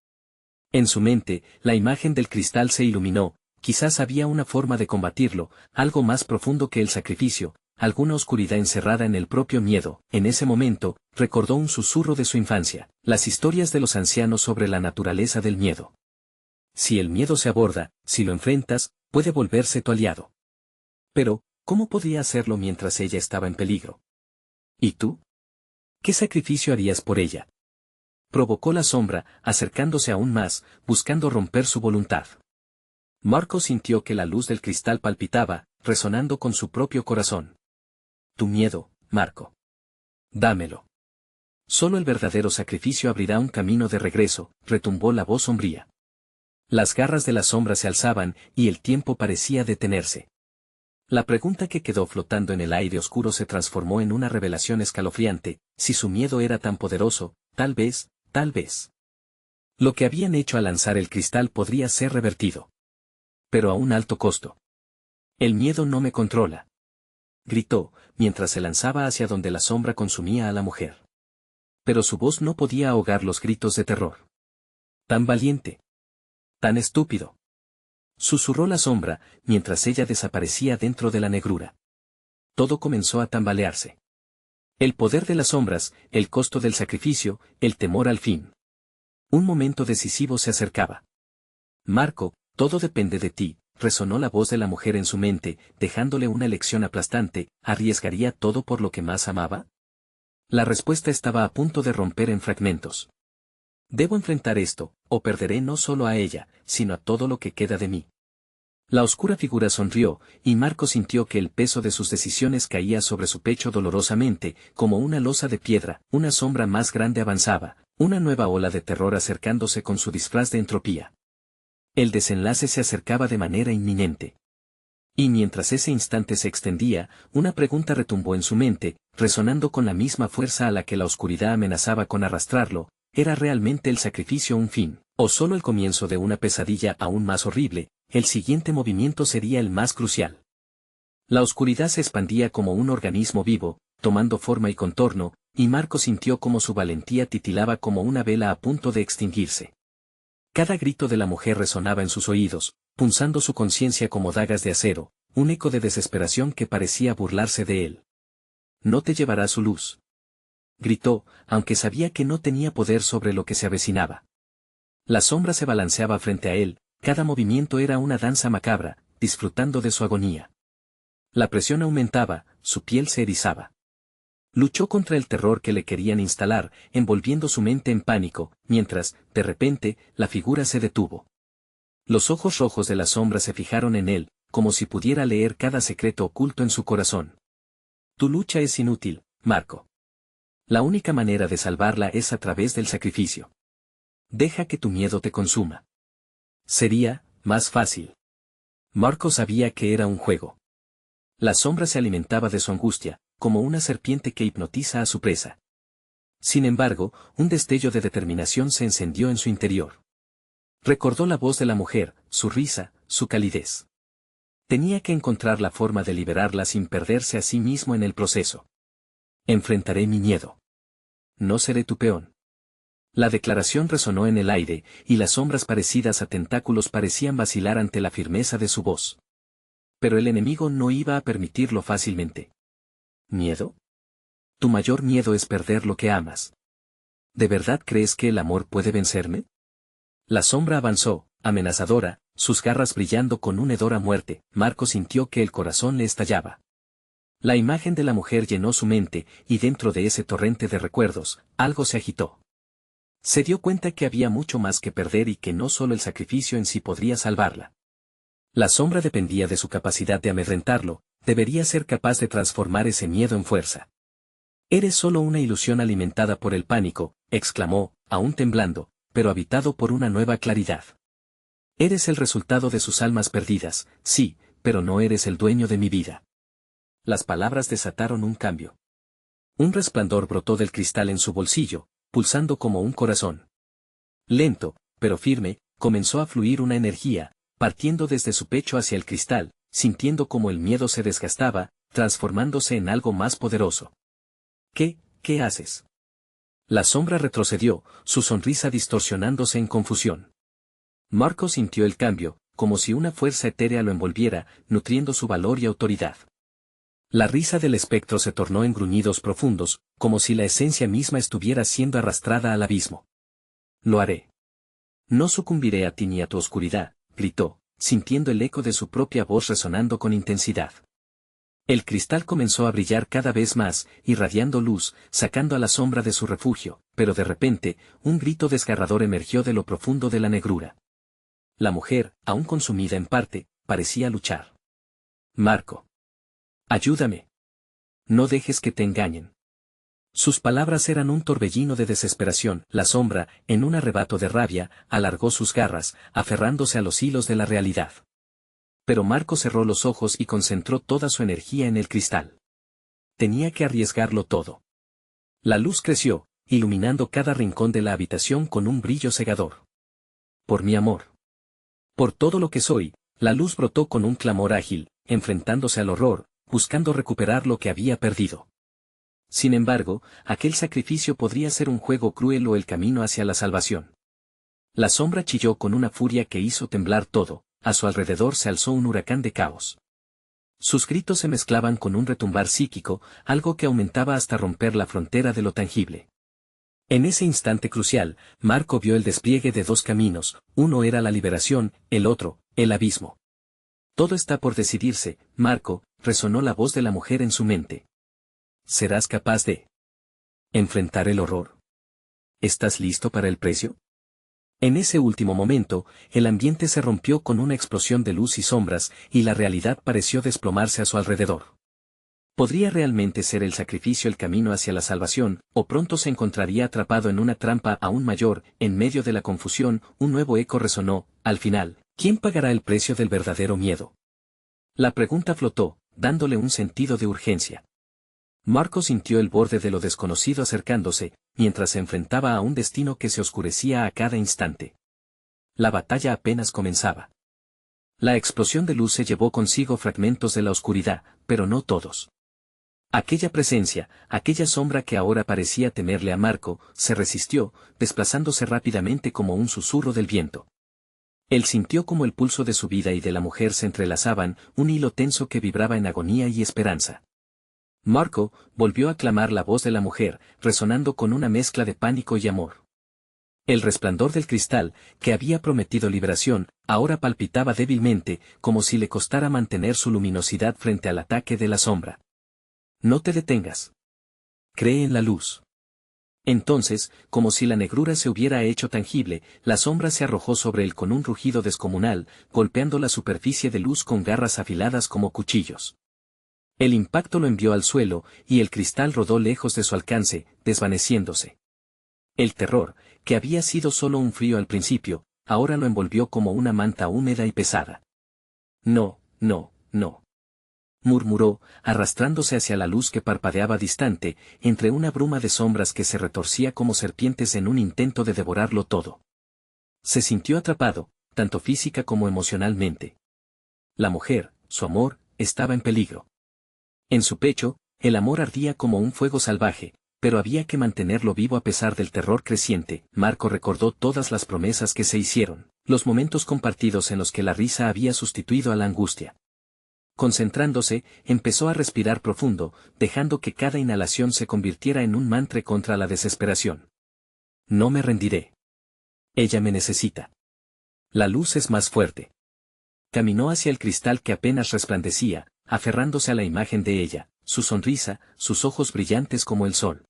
En su mente, la imagen del cristal se iluminó, quizás había una forma de combatirlo, algo más profundo que el sacrificio, alguna oscuridad encerrada en el propio miedo. En ese momento, recordó un susurro de su infancia, las historias de los ancianos sobre la naturaleza del miedo. Si el miedo se aborda, si lo enfrentas, puede volverse tu aliado. Pero, ¿cómo podía hacerlo mientras ella estaba en peligro? ¿Y tú? ¿Qué sacrificio harías por ella? Provocó la sombra, acercándose aún más, buscando romper su voluntad. Marco sintió que la luz del cristal palpitaba, resonando con su propio corazón. Tu miedo, Marco. Dámelo. Solo el verdadero sacrificio abrirá un camino de regreso, retumbó la voz sombría. Las garras de la sombra se alzaban, y el tiempo parecía detenerse. La pregunta que quedó flotando en el aire oscuro se transformó en una revelación escalofriante: si su miedo era tan poderoso, tal vez. Lo que habían hecho al lanzar el cristal podría ser revertido. Pero a un alto costo. El miedo no me controla, gritó, mientras se lanzaba hacia donde la sombra consumía a la mujer. Pero su voz no podía ahogar los gritos de terror. Tan valiente. Tan estúpido. Susurró la sombra, mientras ella desaparecía dentro de la negrura. Todo comenzó a tambalearse. El poder de las sombras, el costo del sacrificio, el temor al fin. Un momento decisivo se acercaba. Marco, todo depende de ti, resonó la voz de la mujer en su mente, dejándole una elección aplastante: ¿arriesgaría todo por lo que más amaba? La respuesta estaba a punto de romper en fragmentos. Debo enfrentar esto, o perderé no solo a ella, sino a todo lo que queda de mí. La oscura figura sonrió, y Marco sintió que el peso de sus decisiones caía sobre su pecho dolorosamente, como una losa de piedra. Una sombra más grande avanzaba, una nueva ola de terror acercándose con su disfraz de entropía. El desenlace se acercaba de manera inminente. Y mientras ese instante se extendía, una pregunta retumbó en su mente, resonando con la misma fuerza a la que la oscuridad amenazaba con arrastrarlo: ¿era realmente el sacrificio un fin, o solo el comienzo de una pesadilla aún más horrible? El siguiente movimiento sería el más crucial. La oscuridad se expandía como un organismo vivo, tomando forma y contorno, y Marco sintió como su valentía titilaba como una vela a punto de extinguirse. Cada grito de la mujer resonaba en sus oídos, punzando su conciencia como dagas de acero, un eco de desesperación que parecía burlarse de él. No te llevará su luz, gritó, aunque sabía que no tenía poder sobre lo que se avecinaba. La sombra se balanceaba frente a él, cada movimiento era una danza macabra, disfrutando de su agonía. La presión aumentaba, su piel se erizaba. Luchó contra el terror que le querían instalar, envolviendo su mente en pánico, mientras, de repente, la figura se detuvo. Los ojos rojos de la sombra se fijaron en él, como si pudiera leer cada secreto oculto en su corazón. Tu lucha es inútil, Marco. La única manera de salvarla es a través del sacrificio. Deja que tu miedo te consuma. Sería más fácil. Marco sabía que era un juego. La sombra se alimentaba de su angustia, como una serpiente que hipnotiza a su presa. Sin embargo, un destello de determinación se encendió en su interior. Recordó la voz de la mujer, su risa, su calidez. Tenía que encontrar la forma de liberarla sin perderse a sí mismo en el proceso. Enfrentaré mi miedo. No seré tu peón. La declaración resonó en el aire, y las sombras parecidas a tentáculos parecían vacilar ante la firmeza de su voz. Pero el enemigo no iba a permitirlo fácilmente. ¿Miedo? Tu mayor miedo es perder lo que amas. ¿De verdad crees que el amor puede vencerme? La sombra avanzó, amenazadora, sus garras brillando con un hedor a muerte. Marco sintió que el corazón le estallaba. La imagen de la mujer llenó su mente, y dentro de ese torrente de recuerdos, algo se agitó. Se dio cuenta que había mucho más que perder y que no solo el sacrificio en sí podría salvarla. La sombra dependía de su capacidad de amedrentarlo, debería ser capaz de transformar ese miedo en fuerza. Eres solo una ilusión alimentada por el pánico, exclamó, aún temblando, pero habitado por una nueva claridad. Eres el resultado de sus almas perdidas, sí, pero no eres el dueño de mi vida. Las palabras desataron un cambio. Un resplandor brotó del cristal en su bolsillo, pulsando como un corazón. Lento, pero firme, comenzó a fluir una energía, partiendo desde su pecho hacia el cristal, sintiendo como el miedo se desgastaba, transformándose en algo más poderoso. ¿Qué haces? La sombra retrocedió, su sonrisa distorsionándose en confusión. Marco sintió el cambio, como si una fuerza etérea lo envolviera, nutriendo su valor y autoridad. La risa del espectro se tornó en gruñidos profundos, como si la esencia misma estuviera siendo arrastrada al abismo. Lo haré. No sucumbiré a ti ni a tu oscuridad, gritó, sintiendo el eco de su propia voz resonando con intensidad. El cristal comenzó a brillar cada vez más, irradiando luz, sacando a la sombra de su refugio, pero de repente, un grito desgarrador emergió de lo profundo de la negrura. La mujer, aún consumida en parte, parecía luchar. Marco. Ayúdame. No dejes que te engañen. Sus palabras eran un torbellino de desesperación. La sombra, en un arrebato de rabia, alargó sus garras, aferrándose a los hilos de la realidad. Pero Marco cerró los ojos y concentró toda su energía en el cristal. Tenía que arriesgarlo todo. La luz creció, iluminando cada rincón de la habitación con un brillo cegador. Por mi amor. Por todo lo que soy, la luz brotó con un clamor ágil, enfrentándose al horror, buscando recuperar lo que había perdido. Sin embargo, aquel sacrificio podría ser un juego cruel o el camino hacia la salvación. La sombra chilló con una furia que hizo temblar todo, a su alrededor se alzó un huracán de caos. Sus gritos se mezclaban con un retumbar psíquico, algo que aumentaba hasta romper la frontera de lo tangible. En ese instante crucial, Marco vio el despliegue de dos caminos, uno era la liberación, el otro, el abismo. Todo está por decidirse, Marco, resonó la voz de la mujer en su mente. ¿Serás capaz de enfrentar el horror? ¿Estás listo para el precio? En ese último momento, el ambiente se rompió con una explosión de luz y sombras, y la realidad pareció desplomarse a su alrededor. ¿Podría realmente ser el sacrificio el camino hacia la salvación, o pronto se encontraría atrapado en una trampa aún mayor? En medio de la confusión, un nuevo eco resonó, al final, ¿quién pagará el precio del verdadero miedo? La pregunta flotó, dándole un sentido de urgencia. Marco sintió el borde de lo desconocido acercándose, mientras se enfrentaba a un destino que se oscurecía a cada instante. La batalla apenas comenzaba. La explosión de luz se llevó consigo fragmentos de la oscuridad, pero no todos. Aquella presencia, aquella sombra que ahora parecía temerle a Marco, se resistió, desplazándose rápidamente como un susurro del viento. Él sintió como el pulso de su vida y de la mujer se entrelazaban, un hilo tenso que vibraba en agonía y esperanza. Marco, volvió a clamar la voz de la mujer, resonando con una mezcla de pánico y amor. El resplandor del cristal, que había prometido liberación, ahora palpitaba débilmente, como si le costara mantener su luminosidad frente al ataque de la sombra. No te detengas. Cree en la luz. Entonces, como si la negrura se hubiera hecho tangible, la sombra se arrojó sobre él con un rugido descomunal, golpeando la superficie de luz con garras afiladas como cuchillos. El impacto lo envió al suelo, y el cristal rodó lejos de su alcance, desvaneciéndose. El terror, que había sido solo un frío al principio, ahora lo envolvió como una manta húmeda y pesada. No, no, no. Murmuró, arrastrándose hacia la luz que parpadeaba distante, entre una bruma de sombras que se retorcía como serpientes en un intento de devorarlo todo. Se sintió atrapado, tanto física como emocionalmente. La mujer, su amor, estaba en peligro. En su pecho, el amor ardía como un fuego salvaje, pero había que mantenerlo vivo a pesar del terror creciente. Marco recordó todas las promesas que se hicieron, los momentos compartidos en los que la risa había sustituido a la angustia. Concentrándose, empezó a respirar profundo, dejando que cada inhalación se convirtiera en un mantra contra la desesperación. No me rendiré. Ella me necesita. La luz es más fuerte. Caminó hacia el cristal que apenas resplandecía, aferrándose a la imagen de ella, su sonrisa, sus ojos brillantes como el sol.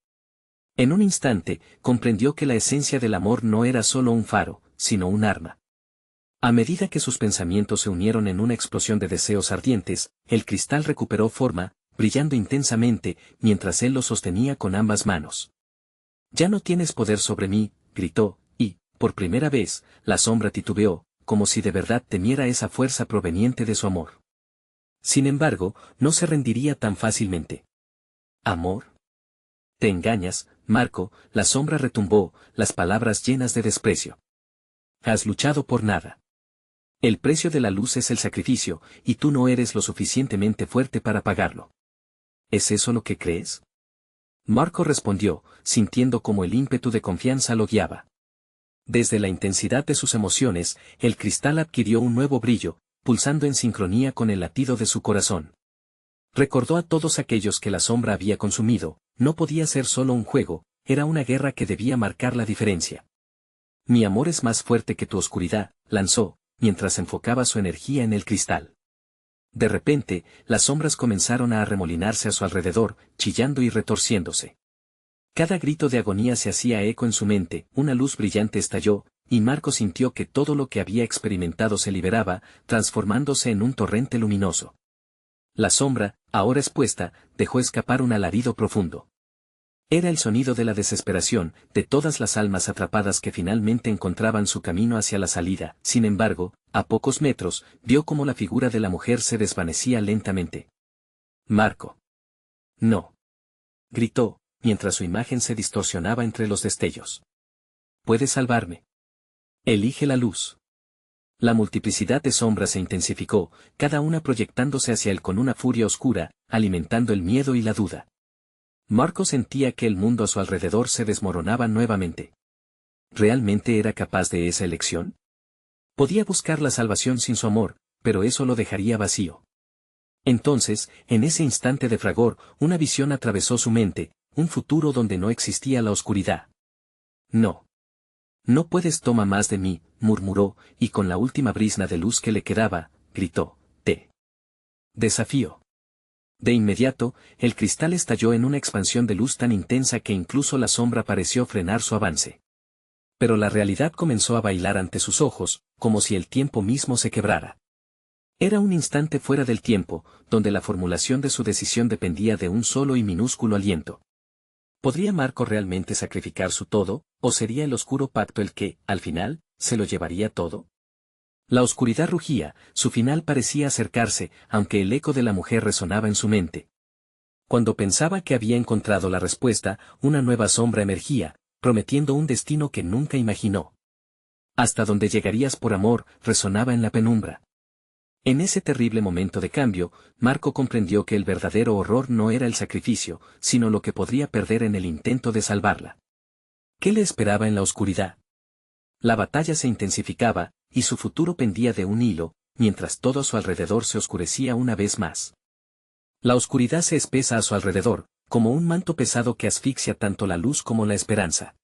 En un instante, comprendió que la esencia del amor no era solo un faro, sino un arma. A medida que sus pensamientos se unieron en una explosión de deseos ardientes, el cristal recuperó forma, brillando intensamente, mientras él lo sostenía con ambas manos. Ya no tienes poder sobre mí, gritó, y, por primera vez, la sombra titubeó, como si de verdad temiera esa fuerza proveniente de su amor. Sin embargo, no se rendiría tan fácilmente. ¿Amor? Te engañas, Marco, la sombra retumbó, las palabras llenas de desprecio. Has luchado por nada. El precio de la luz es el sacrificio, y tú no eres lo suficientemente fuerte para pagarlo. ¿Es eso lo que crees? Marco respondió, sintiendo como el ímpetu de confianza lo guiaba. Desde la intensidad de sus emociones, el cristal adquirió un nuevo brillo, pulsando en sincronía con el latido de su corazón. Recordó a todos aquellos que la sombra había consumido, no podía ser solo un juego, era una guerra que debía marcar la diferencia. Mi amor es más fuerte que tu oscuridad, lanzó, mientras enfocaba su energía en el cristal. De repente, las sombras comenzaron a arremolinarse a su alrededor, chillando y retorciéndose. Cada grito de agonía se hacía eco en su mente, una luz brillante estalló, y Marco sintió que todo lo que había experimentado se liberaba, transformándose en un torrente luminoso. La sombra, ahora expuesta, dejó escapar un alarido profundo. Era el sonido de la desesperación, de todas las almas atrapadas que finalmente encontraban su camino hacia la salida. Sin embargo, a pocos metros, vio cómo la figura de la mujer se desvanecía lentamente. Marco. No. Gritó, mientras su imagen se distorsionaba entre los destellos. Puedes salvarme. Elige la luz. La multiplicidad de sombras se intensificó, cada una proyectándose hacia él con una furia oscura, alimentando el miedo y la duda. Marco sentía que el mundo a su alrededor se desmoronaba nuevamente. ¿Realmente era capaz de esa elección? Podía buscar la salvación sin su amor, pero eso lo dejaría vacío. Entonces, en ese instante de fragor, una visión atravesó su mente, un futuro donde no existía la oscuridad. No. No puedes tomar más de mí, murmuró, y con la última brizna de luz que le quedaba, gritó, te desafío. De inmediato, el cristal estalló en una expansión de luz tan intensa que incluso la sombra pareció frenar su avance. Pero la realidad comenzó a bailar ante sus ojos, como si el tiempo mismo se quebrara. Era un instante fuera del tiempo, donde la formulación de su decisión dependía de un solo y minúsculo aliento. ¿Podría Marco realmente sacrificar su todo, o sería el oscuro pacto el que, al final, se lo llevaría todo? La oscuridad rugía, su final parecía acercarse, aunque el eco de la mujer resonaba en su mente. Cuando pensaba que había encontrado la respuesta, una nueva sombra emergía, prometiendo un destino que nunca imaginó. Hasta donde llegarías por amor, resonaba en la penumbra. En ese terrible momento de cambio, Marco comprendió que el verdadero horror no era el sacrificio, sino lo que podría perder en el intento de salvarla. ¿Qué le esperaba en la oscuridad? La batalla se intensificaba, y su futuro pendía de un hilo, mientras todo a su alrededor se oscurecía una vez más. La oscuridad se espesa a su alrededor, como un manto pesado que asfixia tanto la luz como la esperanza.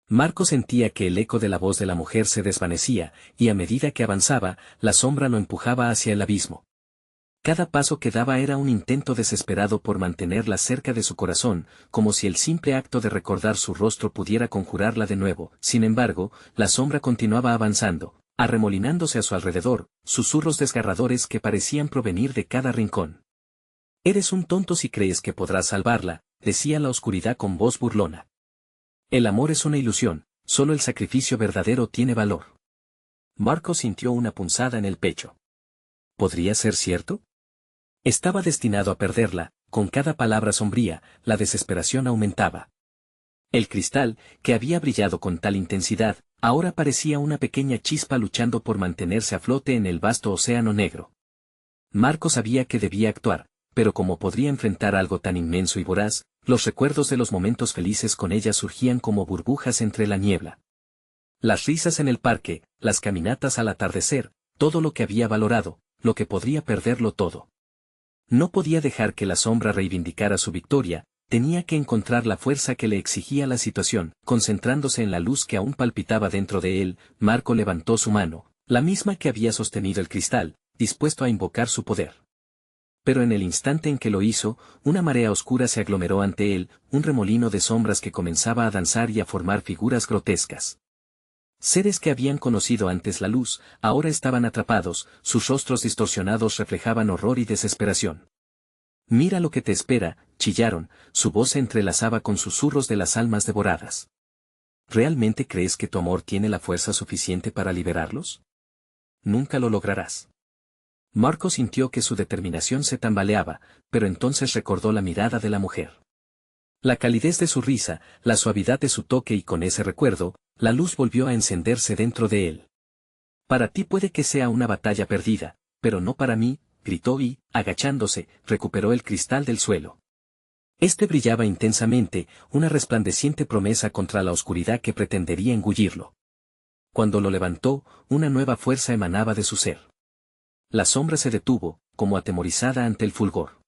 Marco sentía que el eco de la voz de la mujer se desvanecía, y a medida que avanzaba, la sombra lo empujaba hacia el abismo. Cada paso que daba era un intento desesperado por mantenerla cerca de su corazón, como si el simple acto de recordar su rostro pudiera conjurarla de nuevo. Sin embargo, la sombra continuaba avanzando, arremolinándose a su alrededor, susurros desgarradores que parecían provenir de cada rincón. Eres un tonto si crees que podrás salvarla, decía la oscuridad con voz burlona. El amor es una ilusión, solo el sacrificio verdadero tiene valor. Marco sintió una punzada en el pecho. ¿Podría ser cierto? Estaba destinado a perderla, con cada palabra sombría, la desesperación aumentaba. El cristal, que había brillado con tal intensidad, ahora parecía una pequeña chispa luchando por mantenerse a flote en el vasto océano negro. Marco sabía que debía actuar, pero ¿cómo podría enfrentar algo tan inmenso y voraz? los recuerdos de los momentos felices con ella surgían como burbujas entre la niebla. Las risas en el parque, las caminatas al atardecer, todo lo que había valorado, lo que podría perderlo todo. No podía dejar que la sombra reivindicara su victoria, tenía que encontrar la fuerza que le exigía la situación. Concentrándose en la luz que aún palpitaba dentro de él, Marco levantó su mano, la misma que había sostenido el cristal, dispuesto a invocar su poder. Pero en el instante en que lo hizo, una marea oscura se aglomeró ante él, un remolino de sombras que comenzaba a danzar y a formar figuras grotescas. Seres que habían conocido antes la luz, ahora estaban atrapados, sus rostros distorsionados reflejaban horror y desesperación. «Mira lo que te espera», chillaron, su voz se entrelazaba con susurros de las almas devoradas. ¿Realmente crees que tu amor tiene la fuerza suficiente para liberarlos? Nunca lo lograrás. Marco sintió que su determinación se tambaleaba, pero entonces recordó la mirada de la mujer. La calidez de su risa, la suavidad de su toque y con ese recuerdo, la luz volvió a encenderse dentro de él. «Para ti puede que sea una batalla perdida, pero no para mí», gritó y, agachándose, recuperó el cristal del suelo. Este brillaba intensamente, una resplandeciente promesa contra la oscuridad que pretendería engullirlo. Cuando lo levantó, una nueva fuerza emanaba de su ser. La sombra se detuvo, como atemorizada ante el fulgor.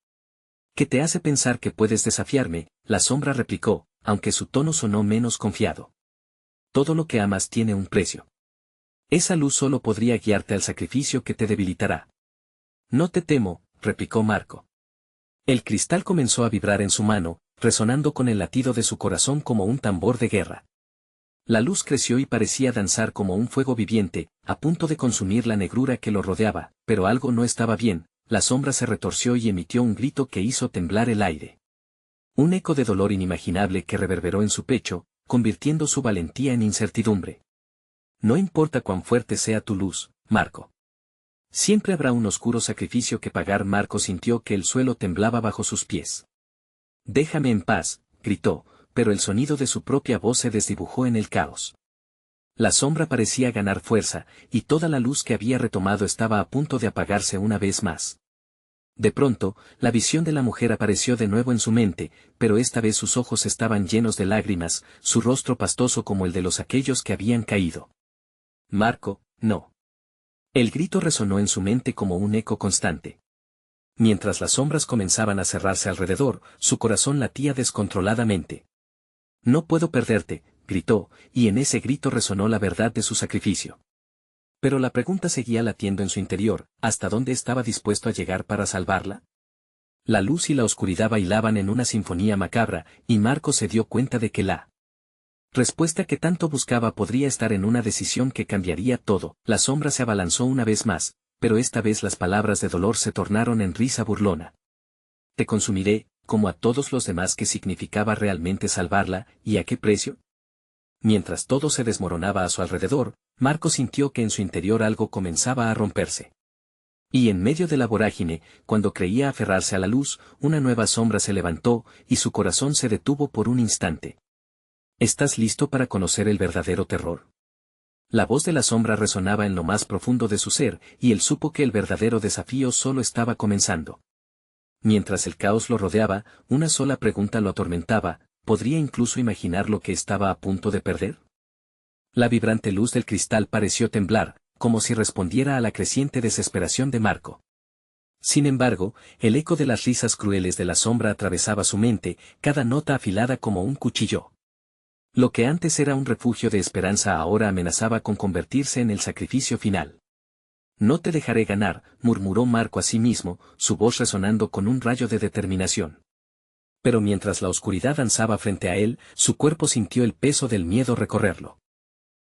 «¿Qué te hace pensar que puedes desafiarme?», la sombra replicó, aunque su tono sonó menos confiado. «Todo lo que amas tiene un precio. Esa luz solo podría guiarte al sacrificio que te debilitará». «No te temo», replicó Marco. El cristal comenzó a vibrar en su mano, resonando con el latido de su corazón como un tambor de guerra. La luz creció y parecía danzar como un fuego viviente, a punto de consumir la negrura que lo rodeaba, pero algo no estaba bien, la sombra se retorció y emitió un grito que hizo temblar el aire. Un eco de dolor inimaginable que reverberó en su pecho, convirtiendo su valentía en incertidumbre. «No importa cuán fuerte sea tu luz, Marco. Siempre habrá un oscuro sacrificio que pagar». Marco sintió que el suelo temblaba bajo sus pies. «Déjame en paz», gritó, pero el sonido de su propia voz se desdibujó en el caos. La sombra parecía ganar fuerza, y toda la luz que había retomado estaba a punto de apagarse una vez más. De pronto, la visión de la mujer apareció de nuevo en su mente, pero esta vez sus ojos estaban llenos de lágrimas, su rostro pastoso como el de los aquellos que habían caído. «Marco, no». El grito resonó en su mente como un eco constante. Mientras las sombras comenzaban a cerrarse alrededor, su corazón latía descontroladamente. «No puedo perderte», gritó, y en ese grito resonó la verdad de su sacrificio. Pero la pregunta seguía latiendo en su interior, ¿hasta dónde estaba dispuesto a llegar para salvarla? La luz y la oscuridad bailaban en una sinfonía macabra, y Marco se dio cuenta de que la respuesta que tanto buscaba podría estar en una decisión que cambiaría todo. La sombra se abalanzó una vez más, pero esta vez las palabras de dolor se tornaron en risa burlona. «Te consumiré, como a todos los demás». ¿Qué significaba realmente salvarla, y a qué precio? Mientras todo se desmoronaba a su alrededor, Marco sintió que en su interior algo comenzaba a romperse. Y en medio de la vorágine, cuando creía aferrarse a la luz, una nueva sombra se levantó, y su corazón se detuvo por un instante. «¿Estás listo para conocer el verdadero terror?». La voz de la sombra resonaba en lo más profundo de su ser, y él supo que el verdadero desafío solo estaba comenzando. Mientras el caos lo rodeaba, una sola pregunta lo atormentaba: ¿podría incluso imaginar lo que estaba a punto de perder? La vibrante luz del cristal pareció temblar, como si respondiera a la creciente desesperación de Marco. Sin embargo, el eco de las risas crueles de la sombra atravesaba su mente, cada nota afilada como un cuchillo. Lo que antes era un refugio de esperanza ahora amenazaba con convertirse en el sacrificio final. «No te dejaré ganar», murmuró Marco a sí mismo, su voz resonando con un rayo de determinación. Pero mientras la oscuridad danzaba frente a él, su cuerpo sintió el peso del miedo recorrerlo.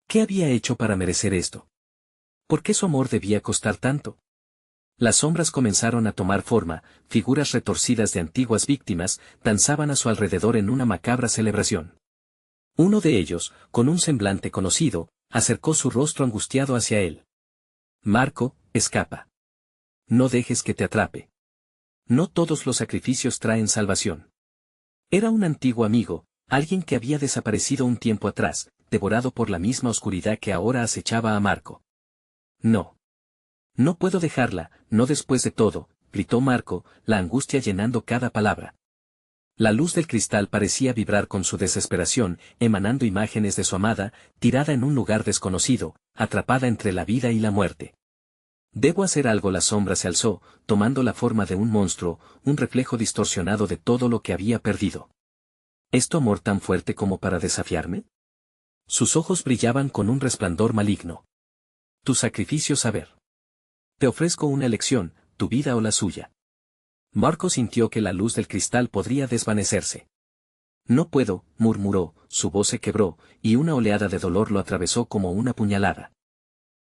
¿Qué había hecho para merecer esto? ¿Por qué su amor debía costar tanto? Las sombras comenzaron a tomar forma, figuras retorcidas de antiguas víctimas, danzaban a su alrededor en una macabra celebración. Uno de ellos, con un semblante conocido, acercó su rostro angustiado hacia él. «Marco, escapa. No dejes que te atrape. No todos los sacrificios traen salvación». Era un antiguo amigo, alguien que había desaparecido un tiempo atrás, devorado por la misma oscuridad que ahora acechaba a Marco. «No. No puedo dejarla, no después de todo», gritó Marco, la angustia llenando cada palabra. La luz del cristal parecía vibrar con su desesperación, emanando imágenes de su amada, tirada en un lugar desconocido, atrapada entre la vida y la muerte. Debo hacer algo. La sombra se alzó, tomando la forma de un monstruo, un reflejo distorsionado de todo lo que había perdido. ¿Es tu amor tan fuerte como para desafiarme? Sus ojos brillaban con un resplandor maligno. Tu sacrificio saber. Te ofrezco una elección, tu vida o la suya. Marco sintió que la luz del cristal podría desvanecerse. No puedo, murmuró, su voz se quebró, y una oleada de dolor lo atravesó como una puñalada.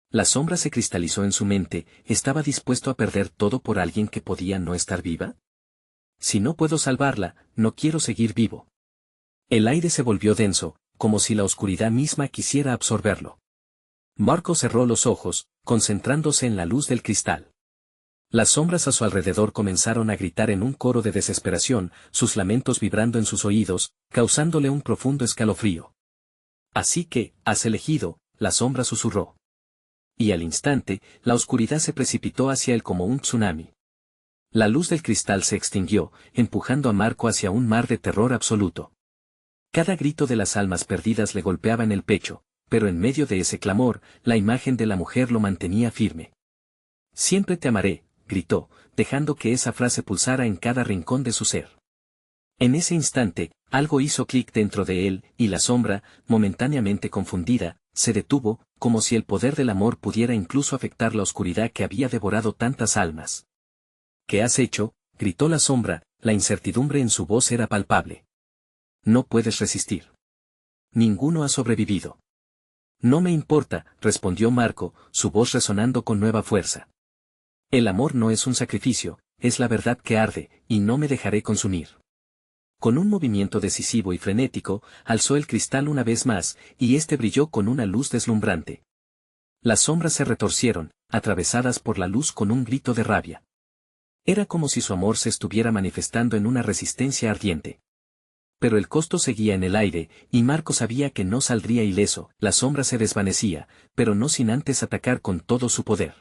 La sombra se cristalizó en su mente. ¿Estaba dispuesto a perder todo por alguien que podía no estar viva? Si no puedo salvarla, no quiero seguir vivo. El aire se volvió denso, como si la oscuridad misma quisiera absorberlo. Marco cerró los ojos, concentrándose en la luz del cristal. Las sombras a su alrededor comenzaron a gritar en un coro de desesperación, sus lamentos vibrando en sus oídos, causándole un profundo escalofrío. Así que, has elegido, la sombra susurró. Y al instante, la oscuridad se precipitó hacia él como un tsunami. La luz del cristal se extinguió, empujando a Marco hacia un mar de terror absoluto. Cada grito de las almas perdidas le golpeaba en el pecho, pero en medio de ese clamor, la imagen de la mujer lo mantenía firme. Siempre te amaré, gritó, dejando que esa frase pulsara en cada rincón de su ser. En ese instante, algo hizo clic dentro de él, y la sombra, momentáneamente confundida, se detuvo, como si el poder del amor pudiera incluso afectar la oscuridad que había devorado tantas almas. ¿Qué has hecho?, gritó la sombra, la incertidumbre en su voz era palpable. No puedes resistir. Ninguno ha sobrevivido. No me importa, respondió Marco, su voz resonando con nueva fuerza. El amor no es un sacrificio, es la verdad que arde, y no me dejaré consumir. Con un movimiento decisivo y frenético, alzó el cristal una vez más, y éste brilló con una luz deslumbrante. Las sombras se retorcieron, atravesadas por la luz con un grito de rabia. Era como si su amor se estuviera manifestando en una resistencia ardiente. Pero el costo seguía en el aire, y Marco sabía que no saldría ileso. La sombra se desvanecía, pero no sin antes atacar con todo su poder.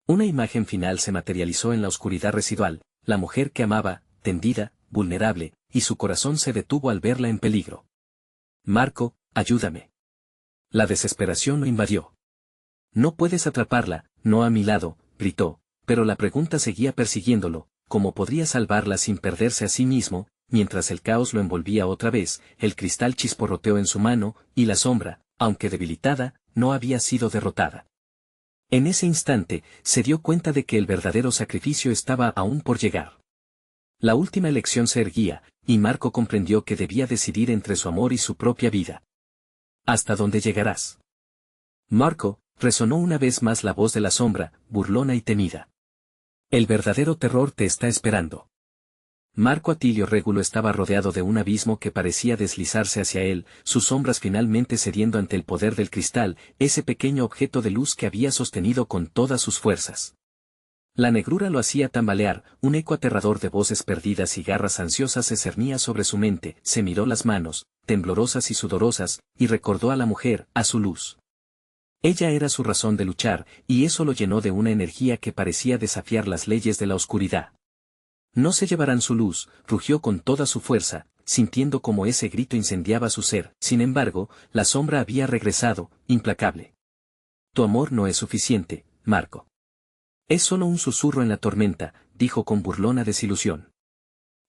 Una imagen final se materializó en la oscuridad residual, la mujer que amaba, tendida, vulnerable, y su corazón se detuvo al verla en peligro. Marco, ayúdame. La desesperación lo invadió. No puedes atraparla, no a mi lado, gritó, pero la pregunta seguía persiguiéndolo, ¿cómo podría salvarla sin perderse a sí mismo? Mientras el caos lo envolvía otra vez, el cristal chisporroteó en su mano, y la sombra, aunque debilitada, no había sido derrotada. En ese instante, se dio cuenta de que el verdadero sacrificio estaba aún por llegar. La última elección se erguía, y Marco comprendió que debía decidir entre su amor y su propia vida. ¿Hasta dónde llegarás? Marco, resonó una vez más la voz de la sombra, burlona y temida. El verdadero terror te está esperando. Marco Atilio Régulo estaba rodeado de un abismo que parecía deslizarse hacia él, sus sombras finalmente cediendo ante el poder del cristal, ese pequeño objeto de luz que había sostenido con todas sus fuerzas. La negrura lo hacía tambalear, un eco aterrador de voces perdidas y garras ansiosas se cernía sobre su mente, se miró las manos, temblorosas y sudorosas, y recordó a la mujer, a su luz. Ella era su razón de luchar, y eso lo llenó de una energía que parecía desafiar las leyes de la oscuridad. No se llevarán su luz, rugió con toda su fuerza, sintiendo como ese grito incendiaba su ser. Sin embargo, la sombra había regresado, implacable. Tu amor no es suficiente, Marco. Es solo un susurro en la tormenta, dijo con burlona desilusión.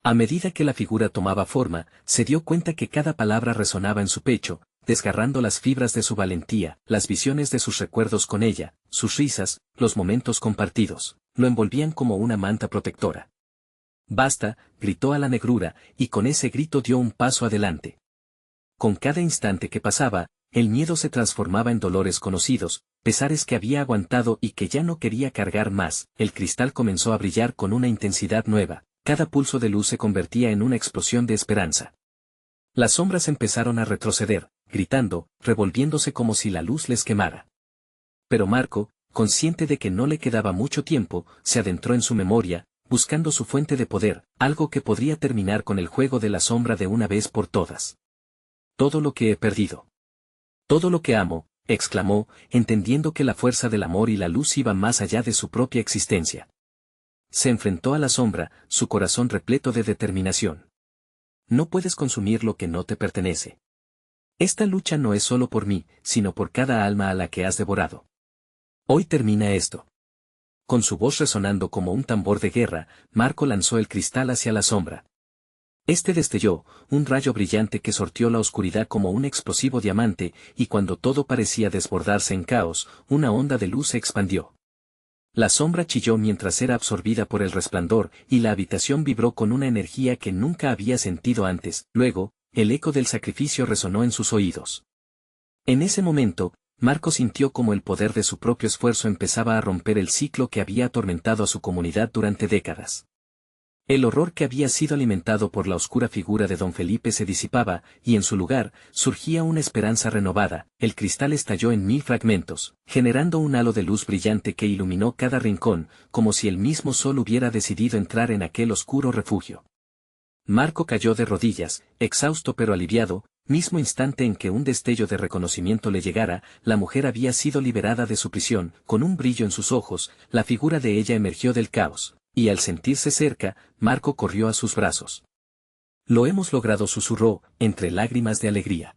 A medida que la figura tomaba forma, se dio cuenta que cada palabra resonaba en su pecho, desgarrando las fibras de su valentía, las visiones de sus recuerdos con ella, sus risas, los momentos compartidos, lo envolvían como una manta protectora. Basta, gritó a la negrura, y con ese grito dio un paso adelante. Con cada instante que pasaba, el miedo se transformaba en dolores conocidos, pesares que había aguantado y que ya no quería cargar más. El cristal comenzó a brillar con una intensidad nueva, cada pulso de luz se convertía en una explosión de esperanza. Las sombras empezaron a retroceder, gritando, revolviéndose como si la luz les quemara. Pero Marco, consciente de que no le quedaba mucho tiempo, se adentró en su memoria, buscando su fuente de poder, algo que podría terminar con el juego de la sombra de una vez por todas. Todo lo que he perdido. Todo lo que amo, exclamó, entendiendo que la fuerza del amor y la luz iba más allá de su propia existencia. Se enfrentó a la sombra, su corazón repleto de determinación. No puedes consumir lo que no te pertenece. Esta lucha no es solo por mí, sino por cada alma a la que has devorado. Hoy termina esto. Con su voz resonando como un tambor de guerra, Marco lanzó el cristal hacia la sombra. Este destelló, un rayo brillante que sortió la oscuridad como un explosivo diamante, y cuando todo parecía desbordarse en caos, una onda de luz se expandió. La sombra chilló mientras era absorbida por el resplandor, y la habitación vibró con una energía que nunca había sentido antes. Luego, el eco del sacrificio resonó en sus oídos. En ese momento, Marco sintió como el poder de su propio esfuerzo empezaba a romper el ciclo que había atormentado a su comunidad durante décadas. El horror que había sido alimentado por la oscura figura de don Felipe se disipaba, y en su lugar, surgía una esperanza renovada. El cristal estalló en 1000 fragmentos, generando un halo de luz brillante que iluminó cada rincón, como si el mismo sol hubiera decidido entrar en aquel oscuro refugio. Marco cayó de rodillas, exhausto pero aliviado. Mismo instante en que un destello de reconocimiento le llegara, la mujer había sido liberada de su prisión. Con un brillo en sus ojos, la figura de ella emergió del caos, y al sentirse cerca, Marco corrió a sus brazos. Lo hemos logrado, susurró, entre lágrimas de alegría.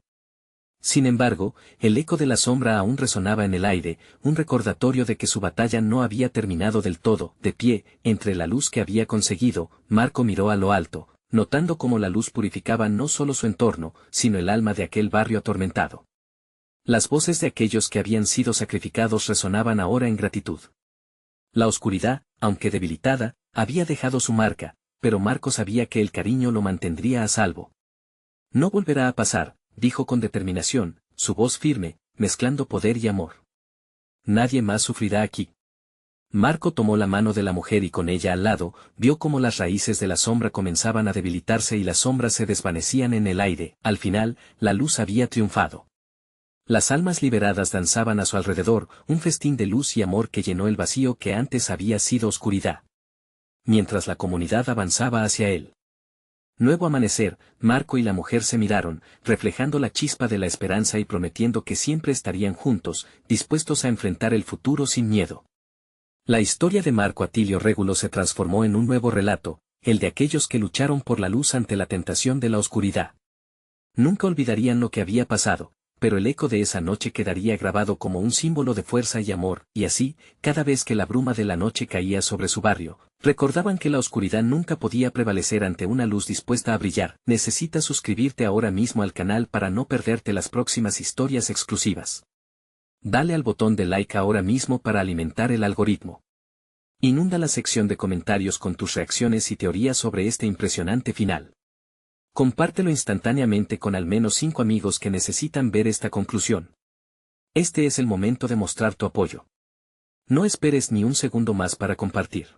Sin embargo, el eco de la sombra aún resonaba en el aire, un recordatorio de que su batalla no había terminado del todo. De pie, entre la luz que había conseguido, Marco miró a lo alto, notando cómo la luz purificaba no solo su entorno, sino el alma de aquel barrio atormentado. Las voces de aquellos que habían sido sacrificados resonaban ahora en gratitud. La oscuridad, aunque debilitada, había dejado su marca, pero Marco sabía que el cariño lo mantendría a salvo. No volverá a pasar, dijo con determinación, su voz firme, mezclando poder y amor. Nadie más sufrirá aquí. Marco tomó la mano de la mujer y con ella al lado, vio cómo las raíces de la sombra comenzaban a debilitarse y las sombras se desvanecían en el aire. Al final, la luz había triunfado. Las almas liberadas danzaban a su alrededor, un festín de luz y amor que llenó el vacío que antes había sido oscuridad. Mientras la comunidad avanzaba hacia él. Nuevo amanecer, Marco y la mujer se miraron, reflejando la chispa de la esperanza y prometiendo que siempre estarían juntos, dispuestos a enfrentar el futuro sin miedo. La historia de Marco Atilio Régulo se transformó en un nuevo relato, el de aquellos que lucharon por la luz ante la tentación de la oscuridad. Nunca olvidarían lo que había pasado, pero el eco de esa noche quedaría grabado como un símbolo de fuerza y amor, y así, cada vez que la bruma de la noche caía sobre su barrio, recordaban que la oscuridad nunca podía prevalecer ante una luz dispuesta a brillar. Necesitas suscribirte ahora mismo al canal para no perderte las próximas historias exclusivas. Dale al botón de like ahora mismo para alimentar el algoritmo. Inunda la sección de comentarios con tus reacciones y teorías sobre este impresionante final. Compártelo instantáneamente con al menos 5 amigos que necesitan ver esta conclusión. Este es el momento de mostrar tu apoyo. No esperes ni un segundo más para compartir.